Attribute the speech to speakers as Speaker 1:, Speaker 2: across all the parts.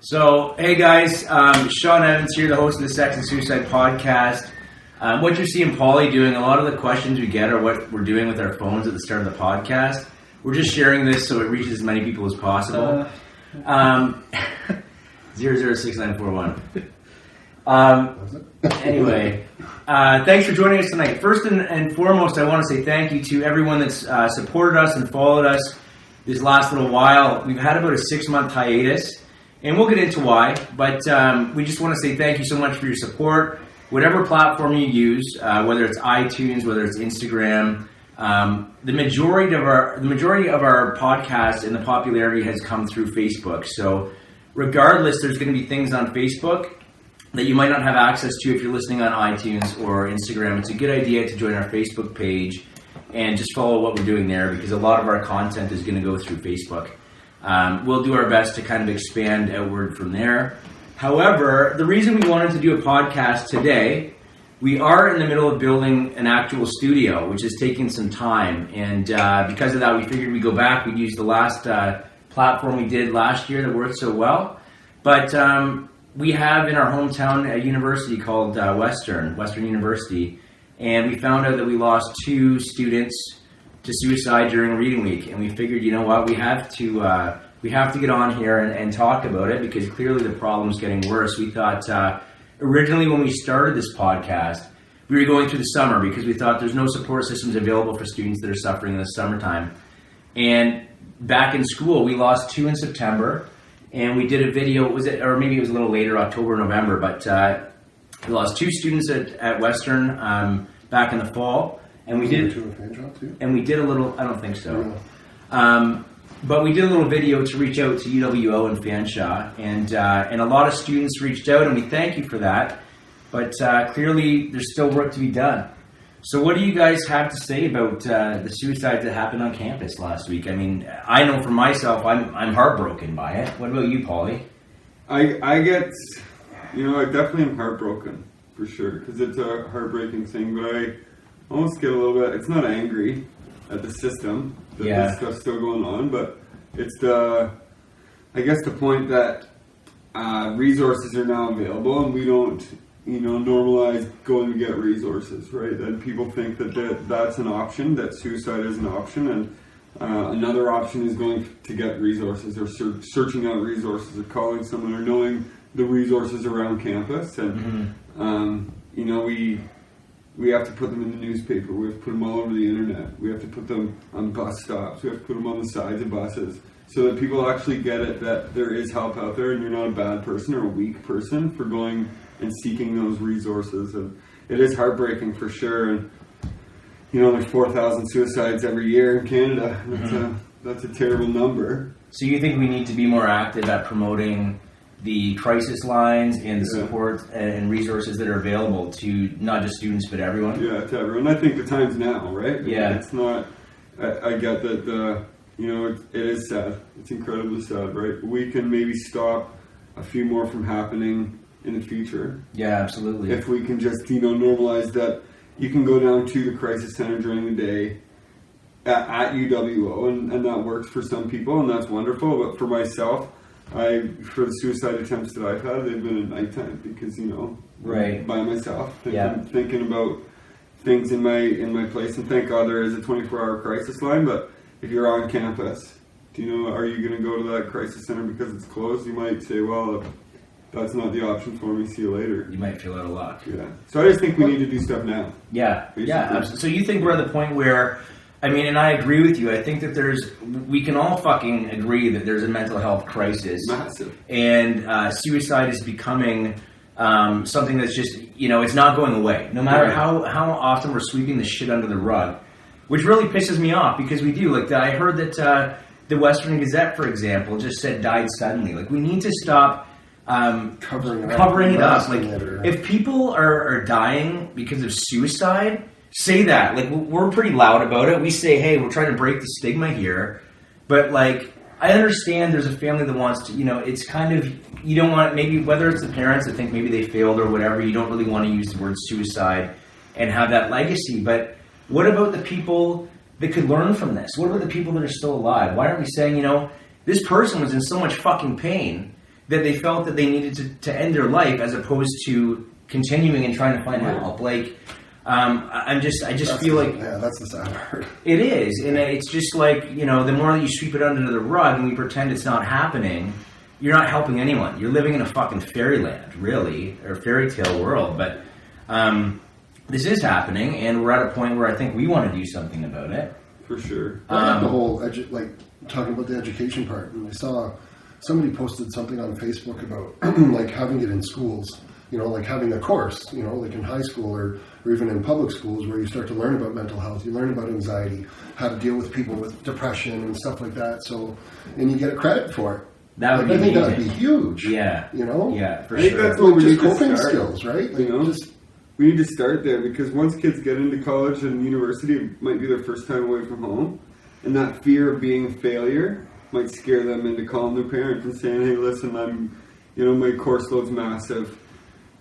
Speaker 1: So, hey guys, Shawn Evans here, the host of the Sex and Suicide Podcast. What you're seeing Paulie doing, a lot of the questions we get are what we're doing with our phones at the start of the podcast. We're just sharing this so it reaches as many people as possible. 006941. Anyway, thanks for joining us tonight. First and foremost, I want to say thank you to everyone that's supported us and followed us this last little while. We've had about a 6-month hiatus, and we'll get into why, but we just want to say thank you so much for your support. Whatever platform you use, whether it's iTunes, whether it's Instagram, the majority of our podcast and the popularity has come through Facebook. So regardless, there's going to be things on Facebook that you might not have access to if you're listening on iTunes or Instagram. It's a good idea to join our Facebook page and just follow what we're doing there, because a lot of our content is going to go through Facebook. We'll do our best to kind of expand outward from there. However, the reason we wanted to do a podcast today, we are in the middle of building an actual studio, which is taking some time. And because of that, we figured we'd go back. We'd use the last platform we did last year that worked so well. But we have in our hometown a university called Western University. And we found out that we lost 2 students to suicide during reading week, and we figured, you know what, we have to get on here and talk about it, because clearly the problem's getting worse. We thought originally when we started this podcast, we were going through the summer because we thought there's no support systems available for students that are suffering in the summertime. And back in school, we lost 2 in September, and we did a video. Or maybe it was a little later, October, November, but we lost 2 students at Western back in the fall. And we did a little, I don't think so. But we did a little video to reach out to UWO and Fanshawe, and a lot of students reached out, and we thank you for that. But clearly, there's still work to be done. So what do you guys have to say about the suicides that happened on campus last week? I mean, I know for myself, I'm heartbroken by it. What about you, Paulie?
Speaker 2: I get, I definitely am heartbroken, for sure, because it's a heartbreaking thing, but I almost get a little bit, it's not angry at the system that this stuff's still going on, but it's the point that resources are now available, and we don't, normalize going to get resources, right? That people think that's an option, that suicide is an option, and another option is going to get resources, or searching out resources, or calling someone, or knowing the resources around campus, and we have to put them in the newspaper. We have to put them all over the internet. We have to put them on bus stops. We have to put them on the sides of buses so that people actually get it, that there is help out there, and you're not a bad person or a weak person for going and seeking those resources. And it is heartbreaking for sure. And, there's 4,000 suicides every year in Canada. That's a terrible number.
Speaker 1: So you think we need to be more active at promoting the crisis lines and the support and resources that are available to not just students but everyone?
Speaker 2: Yeah, to everyone. I think the time's now, right?
Speaker 1: Yeah.
Speaker 2: It's not, I get that it is sad. It's incredibly sad, right? We can maybe stop a few more from happening in the future.
Speaker 1: Yeah, absolutely.
Speaker 2: If we can just, normalize that you can go down to the crisis center during the day at UWO, and that works for some people, and that's wonderful. But for myself, for the suicide attempts that I've had, they've been at nighttime because,
Speaker 1: right,
Speaker 2: by myself, thinking about things in my place. And thank God there is a 24-hour crisis line. But if you're on campus, are you going to go to that crisis center because it's closed? You might say, well, that's not the option for me. See you later.
Speaker 1: You might feel out of luck.
Speaker 2: Yeah. So I just think we need to do stuff now.
Speaker 1: Yeah. Basically. Yeah. Absolutely. So you think we're at the point where, and I agree with you. I think that we can all fucking agree that there's a mental health crisis.
Speaker 2: Massive.
Speaker 1: And suicide is becoming something that's just, it's not going away. No matter how often we're sweeping the shit under the rug, which really pisses me off, because we do. Like, I heard that the Western Gazette, for example, just said died suddenly. Like, we need to stop covering it up. Like, if people are dying because of suicide, say that. Like, we're pretty loud about it. We say, hey, we're trying to break the stigma here. But, like, I understand there's a family that wants to, it's kind of, you don't want, maybe, whether it's the parents that think maybe they failed or whatever, you don't really want to use the word suicide and have that legacy. But what about the people that could learn from this? What about the people that are still alive? Why aren't we saying, this person was in so much fucking pain that they felt that they needed to end their life as opposed to continuing and trying to find help. Like, I just feel like...
Speaker 3: Yeah, that's the sad part.
Speaker 1: It is, and it's just like, the more that you sweep it under the rug and we pretend it's not happening, you're not helping anyone. You're living in a fucking fairyland, really, or fairy tale world, but this is happening, and we're at a point where I think we want to do something about it.
Speaker 2: For sure.
Speaker 3: I like the whole, talking about the education part, and I saw somebody posted something on Facebook about, like, having it in schools, like having a course, like in high school or even in public schools where you start to learn about mental health, you learn about anxiety, how to deal with people with depression and stuff like that, and you get a credit for it.
Speaker 1: That would be
Speaker 3: I think
Speaker 1: amazing.
Speaker 3: that would be huge.
Speaker 1: Yeah.
Speaker 3: Yeah,
Speaker 1: for
Speaker 2: I think
Speaker 1: sure.
Speaker 2: that's what we need to
Speaker 3: coping
Speaker 2: start,
Speaker 3: skills, right?
Speaker 2: We need to start there, because once kids get into college and university, it might be their first time away from home, and that fear of being a failure might scare them into calling their parents and saying, hey, listen, my course load's massive,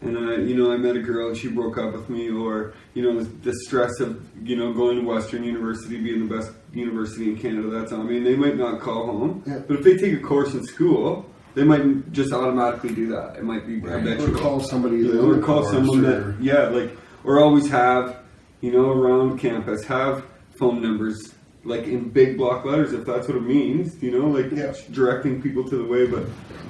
Speaker 2: and I met a girl and she broke up with me, or the stress of going to Western University, being the best university in Canada that's on me, and they might not call home.
Speaker 3: Yeah.
Speaker 2: But if they take a course in school, they might just automatically do that. It might be habitual.
Speaker 3: Or call somebody,
Speaker 2: or call someone or always have, around campus, have phone numbers, like in big block letters, if that's what it means, directing people to the way. But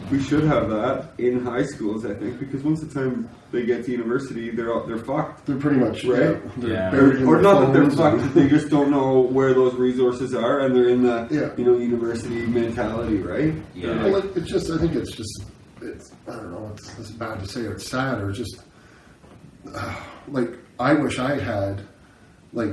Speaker 2: we should have that in high schools, I think, because once the time they get to university, they're fucked.
Speaker 3: They're pretty much,
Speaker 2: right?
Speaker 3: They're buried in
Speaker 2: or
Speaker 3: their
Speaker 2: not that they're
Speaker 3: phones
Speaker 2: fucked, they just don't know where those resources are, and they're in the,
Speaker 3: Yeah.
Speaker 2: University mentality, right?
Speaker 1: Yeah.
Speaker 3: Well, I think it's I don't know, it's bad to say, it's sad, or just, I wish I had,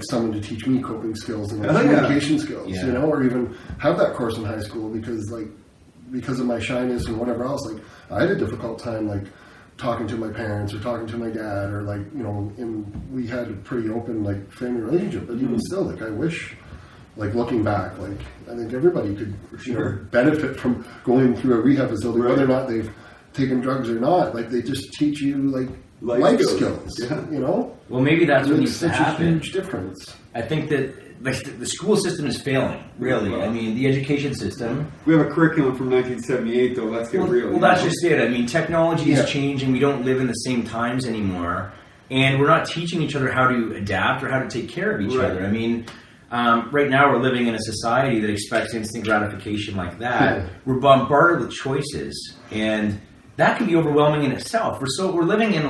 Speaker 3: someone to teach me coping skills and communication skills, or even have that course in high school, because of my shyness and whatever else, I had a difficult time, talking to my parents or talking to my dad, or and we had a pretty open, family relationship, but even still, I wish, looking back, I think everybody could, benefit from going through a rehab facility, whether or not they've taken drugs or not, they just teach you, life skills.
Speaker 1: Well, maybe that's what needs to
Speaker 3: such
Speaker 1: happen.
Speaker 3: a huge difference.
Speaker 1: I think that the school system is failing, really. I mean, the education system.
Speaker 2: We have a curriculum from 1978, though. Let's get real.
Speaker 1: Well, that's just it. I mean, technology is changing. We don't live in the same times anymore. And we're not teaching each other how to adapt or how to take care of each other. I mean, right now we're living in a society that expects instant gratification like that.
Speaker 3: Yeah.
Speaker 1: We're bombarded with choices. And that can be overwhelming in itself. We're living in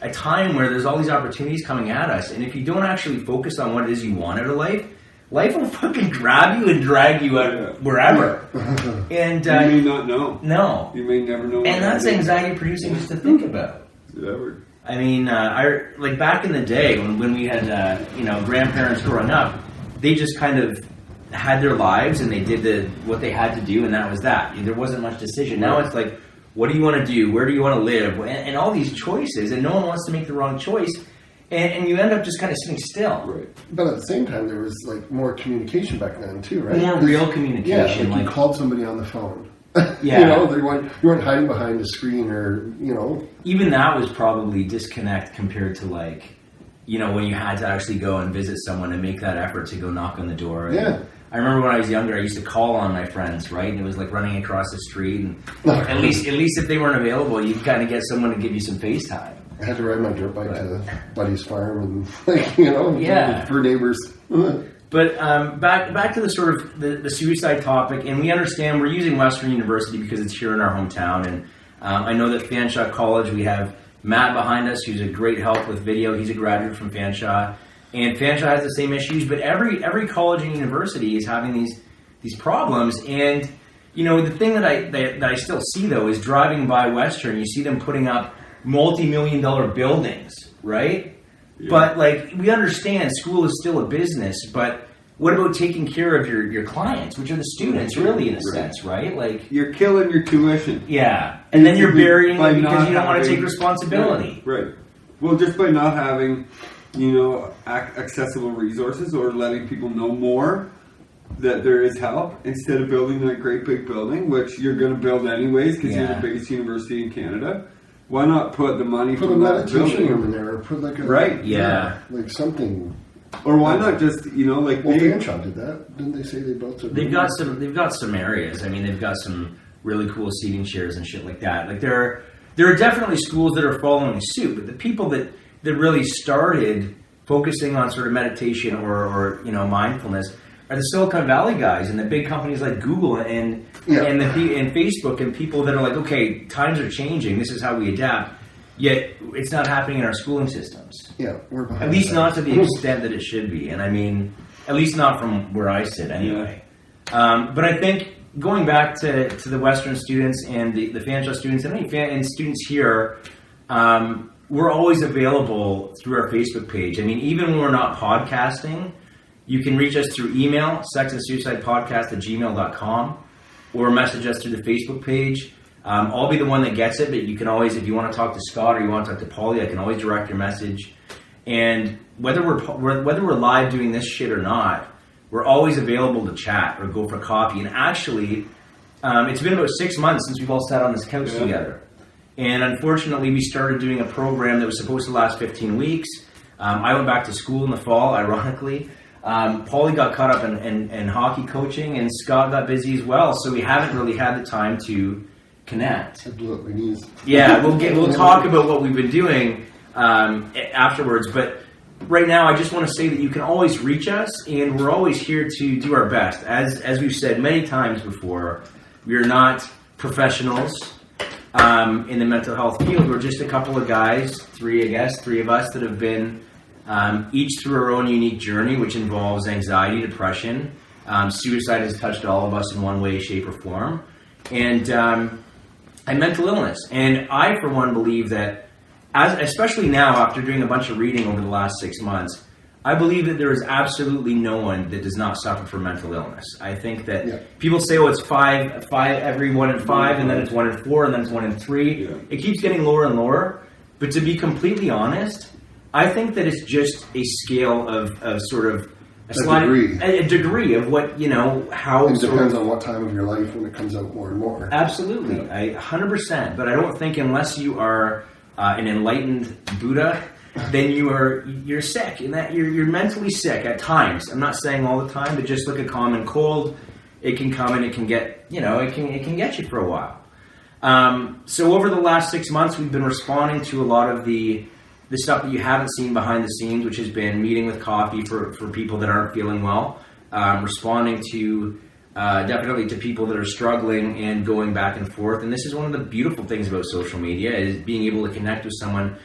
Speaker 1: a time where there's all these opportunities coming at us, and if you don't actually focus on what it is you want out of life will fucking grab you and drag you out wherever. And
Speaker 2: you may not know.
Speaker 1: No.
Speaker 2: You may never know.
Speaker 1: And that's anxiety producing just to think about.
Speaker 2: Ever.
Speaker 1: I mean, back in the day when we had grandparents growing up, they just kind of had their lives and they did what they had to do, and that was that. There wasn't much decision. Now it's what do you want to do? Where do you want to live? And all these choices, and no one wants to make the wrong choice. And you end up just kind of sitting still.
Speaker 3: Right. But at the same time, there was more communication back then too, right?
Speaker 1: More real communication.
Speaker 3: Yeah, you called somebody on the phone.
Speaker 1: Yeah.
Speaker 3: You weren't hiding behind a screen, or
Speaker 1: Even that was probably disconnect compared to when you had to actually go and visit someone and make that effort to go knock on the door.
Speaker 3: Yeah.
Speaker 1: I remember when I was younger, I used to call on my friends, right? And it was running across the street, and at least if they weren't available, you'd kind of get someone to give you some FaceTime.
Speaker 3: I had to ride my dirt bike to Buddy's farm, and for neighbors.
Speaker 1: But back to the sort of the suicide topic, and we understand we're using Western University because it's here in our hometown, and I know that Fanshawe College, we have Matt behind us, who's a great help with video. He's a graduate from Fanshawe. And Fanshawe has the same issues, but every college and university is having these problems. And the thing that I still see though is driving by Western, you see them putting up multi-million-dollar buildings, right? Yeah. But we understand school is still a business, but what about taking care of your clients, which are the students, really, in a sense, right?
Speaker 2: You're killing your tuition.
Speaker 1: Yeah, and then you're burying them because you don't want to take responsibility.
Speaker 2: Right. Well, just by not having accessible resources, or letting people know more that there is help, instead of building that great big building, which you're going to build anyways because you're the biggest university in Canada. Why not put the money from that building? Put a meditation room in there, or put something. Or why not just
Speaker 3: Fanshawe did that? Didn't they say they built?
Speaker 1: They've got some areas. I mean, they've got some really cool seating chairs and shit like that. Like there are definitely schools that are following suit, but the people that really started focusing on sort of meditation or mindfulness are the Silicon Valley guys and the big companies like Google and Facebook and people that are like, okay, times are changing. This is how we adapt. Yet it's not happening in our schooling systems.
Speaker 3: Yeah, we're behind.
Speaker 1: At least not to the extent that it should be. And I mean, at least not from where I sit anyway. But I think going back to the Western students and the Fanshawe students and students here, we're always available through our Facebook page. I mean, even when we're not podcasting, you can reach us through email, sexandsuicidepodcast@gmail.com, or message us through the Facebook page. I'll be the one that gets it, but you can always, if you want to talk to Scott or you want to talk to Paulie, I can always direct your message. And whether we're live doing this shit or not, we're always available to chat or go for coffee. And actually, it's been about 6 months since we've all sat on this couch together. And unfortunately, we started doing a program that was supposed to last 15 weeks. I went back to school in the fall, ironically. Paulie got caught up in hockey coaching, and Scott got busy as well. So we haven't really had the time to connect.
Speaker 3: I blew up my knees.
Speaker 1: Yeah, we'll talk about what we've been doing afterwards. But right now, I just want to say that you can always reach us, and we're always here to do our best. As we've said many times before, we are not professionals in the mental health field. We're just a couple of guys, three of us that have been each through our own unique journey, which involves anxiety, depression. Suicide has touched all of us in one way, shape, or form. And mental illness. And I, for one, believe that, especially now after doing a bunch of reading over the last 6 months, I believe that there is absolutely no one that does not suffer from mental illness. I think that people say, oh, it's five, every 1 in 5, and then it's 1 in 4, and then it's 1 in 3. Yeah. It keeps getting lower and lower. But to be completely honest, I think that it's just a scale of sort of a degree of what, how...
Speaker 3: It depends on what time of your life when it comes out more and more.
Speaker 1: Absolutely. 100%. But I don't think unless you are an enlightened Buddha, then you're sick. And that you're mentally sick at times. I'm not saying all the time, but just look at common cold. It can come and it can get, it can get you for a while. So over the last 6 months, we've been responding to a lot of the stuff that you haven't seen behind the scenes, which has been meeting with coffee for people that aren't feeling well, responding to definitely to people that are struggling and going back and forth. And this is one of the beautiful things about social media, is being able to connect with someone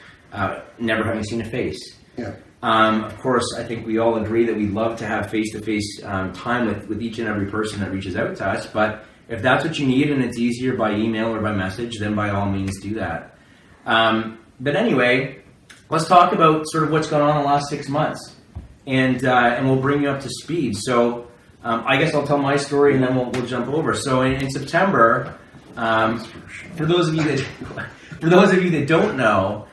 Speaker 1: never having seen a face.
Speaker 3: Yeah.
Speaker 1: Of course, I think we all agree that we'd love to have face-to-face time with each and every person that reaches out to us. But if that's what you need and it's easier by email or by message, then by all means do that. But anyway, let's talk about sort of what's gone on in the last 6 months, and we'll bring you up to speed. So I guess I'll tell my story and then we'll jump over. So in September, for those of you that don't know,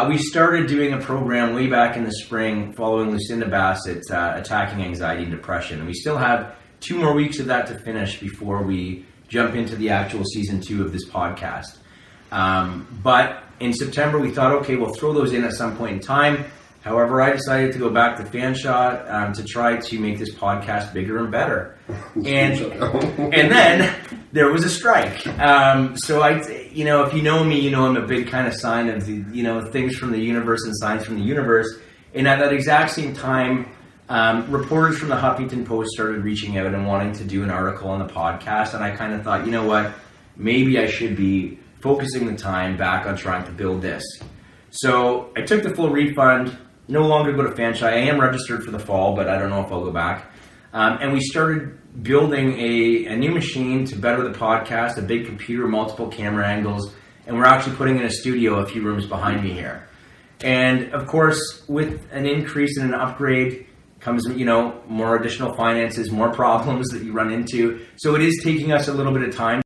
Speaker 1: we started doing a program way back in the spring following Lucinda Bassett's Attacking Anxiety and Depression. And we still have 2 more weeks of that to finish before we jump into the actual season 2 of this podcast. But in September, we thought, okay, we'll throw those in at some point in time. However, I decided to go back to Fanshawe to try to make this podcast bigger and better. And then there was a strike. So if you know me, I'm a big kind of sign of the, things from the universe and signs from the universe. And at that exact same time, reporters from the Huffington Post started reaching out and wanting to do an article on the podcast. And I kind of thought, maybe I should be focusing the time back on trying to build this. So I took the full refund, no longer go to Fanshawe. I am registered for the fall, but I don't know if I'll go back. And we started building a new machine to better the podcast, a big computer, multiple camera angles, and we're actually putting in a studio a few rooms behind me here. And of course, with an increase and an upgrade comes, more additional finances, more problems that you run into. So it is taking us a little bit of time